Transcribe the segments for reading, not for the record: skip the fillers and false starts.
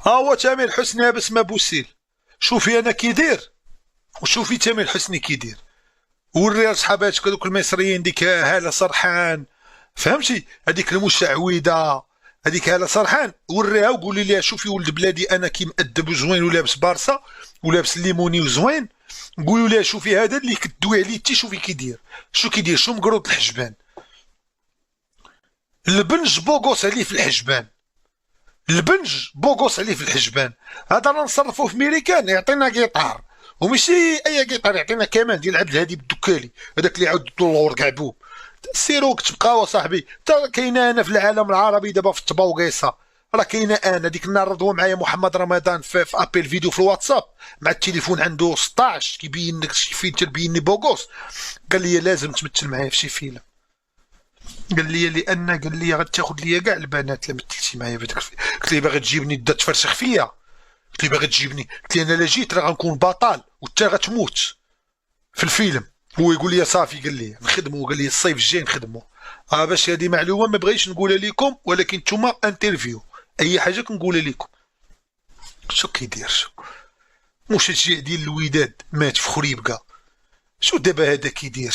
ها هو تامر حسني بس ما بوسيل. شوفي انا كي داير وشوفي تامر حسني كي داير. وري صحاباتك هذوك المصريين ديك هاله سرحان، فهمتي؟ هذيك المشعوذه هذيك هاله سرحان، وريها وقولي لها شوفي ولد بلادي انا كي مأدب وزوين ولابس بارصه ولابس الليموني وزوين. قولوا لها شوفي هذا اللي كدوي عليه تي شوفي كي داير، شو كي داير، شو مقروط الحجبان، البنج بوغوس عليه في الحجبان، البنج بوغوس عليه في الحجبان. هذا راه نصرفوه في ميريكان يعطينا قيطار، وماشي اي قيطار، يعطينا كمان ديال عبد الهادي بالدكالي هذاك اللي يعاود الدولار كاع بوب. سيروك تبقاو صاحبي، تا كاينه انا في العالم العربي دابا في الطباوقيصه، راه كاينه انا ديك النهار رضوا معايا محمد رمضان في ابيل فيديو في الواتساب مع التليفون عنده 16 كيبين لك شي فيلتر بين لي بوغوس. قال لي لازم تمثل معايا في شي فيلم، قال لي لان قال لي غتاخذ لي كاع البنات لما مثلتي معايا بهذاك قلت لي باغي تجيبني دا تفرشخ فيا، قلت لي باغي تجيبني، قلت لي انا لا جيت راه غنكون بطل وانت غتموت في الفيلم. هو يقول لي صافي، قال لي نخدمو، قال لي الصيف الجاي نخدمو. باش هذه معلومه ما بغيتش نقولها لكم، ولكن نتوما انترفيو اي حاجه كنقولها لكم. شو كيدير، شو مشجع ديال الوداد مات في خريبكا، شو دابا هذا كيدير،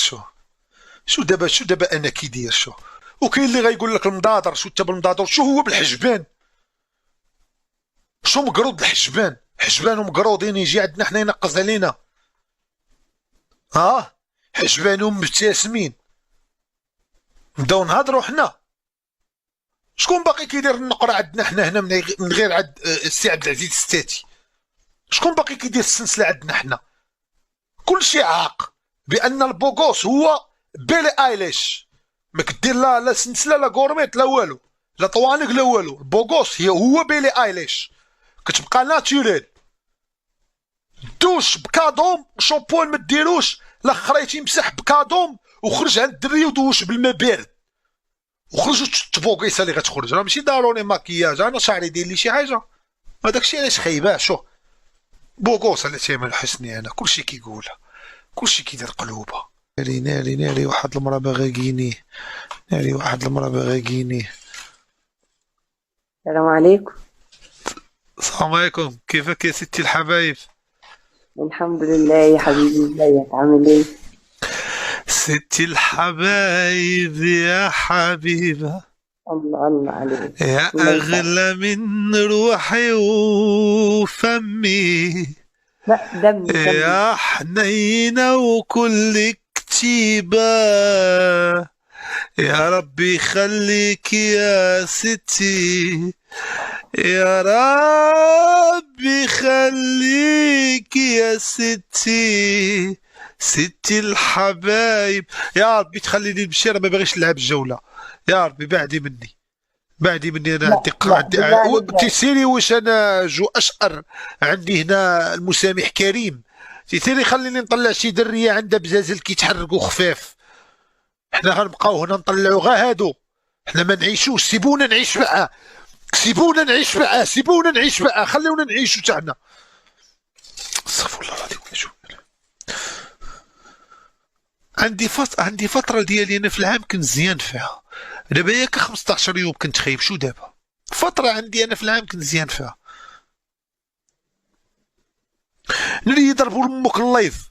شو دابا انا كيدير شو. وكاين اللي غايقول لك المضاضر، شو انت بالمضاضر، شو هو بالحجبان، شو مقروض الحجبان، حجبان ومقروضين يجي عندنا حنا ينقز علينا. حجبان ومبتسمين نبداو نهضروا حنا. شكون باقي كيدير النقره عندنا حنا هنا من غير عند السي عبد العزيز الستاتي؟ شكون باقي كيدير السلسله عندنا حنا؟ كلشي عاق بان البوغوس هو بيلي ايليش، ما كدير لا سلسله لا غورميت لا والو لا طوانق لا والو. البوغوس هو بيلي ايليش، كتبقى ناتوريل، دوش بكادوم شامبوان ما ديروش، لا خريتي مسح بكادوم وخرج عند الدري ودوش بالماء بارد وخرجوا تفوقيسه اللي غتخرج، راه ماشي ضروري ماكياج. انا شعري داير لي شي حاجه، هذاك الشيء علاش خايباه. شو بوغوس على تامر الحسني، انا كلشي كيقولها، كلشي كيدير قلوبه. ناري ناري ناري واحد المرا باغا ناري واحد المرا باغا السلام عليكم. السلام عليكم، كيفك يا ستي الحبايب؟ الحمد لله يا حبيبي، ازيك عامل ايه؟ ستي الحبايب يا حبيبة، الله الله عليك. يا الله يسعدك. أغلى من روحي وفمي، لا دمي يا حنينة وكل كتيبة، يا ربي خليك يا ستي، يا ربي خليك يا ستي، ستي الحبايب. يا ربي تخليني نمشي، انا ما باغيش نلعب الجولة، يا ربي بعدي مني، بعدي مني. انا لا لا بالله عليك تيسيري واش انا جو اشقر، عندي هنا المسامح كريم، تيسيري خليني نطلع شي درية عندها بزازل كيتحركوا خفاف. حنا غنبقاو هنا نطلعوا غا هادو، حنا ما نعيشوش، سيبونا نعيش معاه، سيبونا نعيش معاه، سيبونا نعيش معاه، خليونا نعيشوا تاعنا. استغفر الله العظيم. شوف عندي فترة ديالي انا في العام كنت زيان فيها، دابا ياك 15 يوم كنت خايب. شو دابا فترة عندي انا في العام كنت زيان فيها. نري يضربوا لامك اللايف،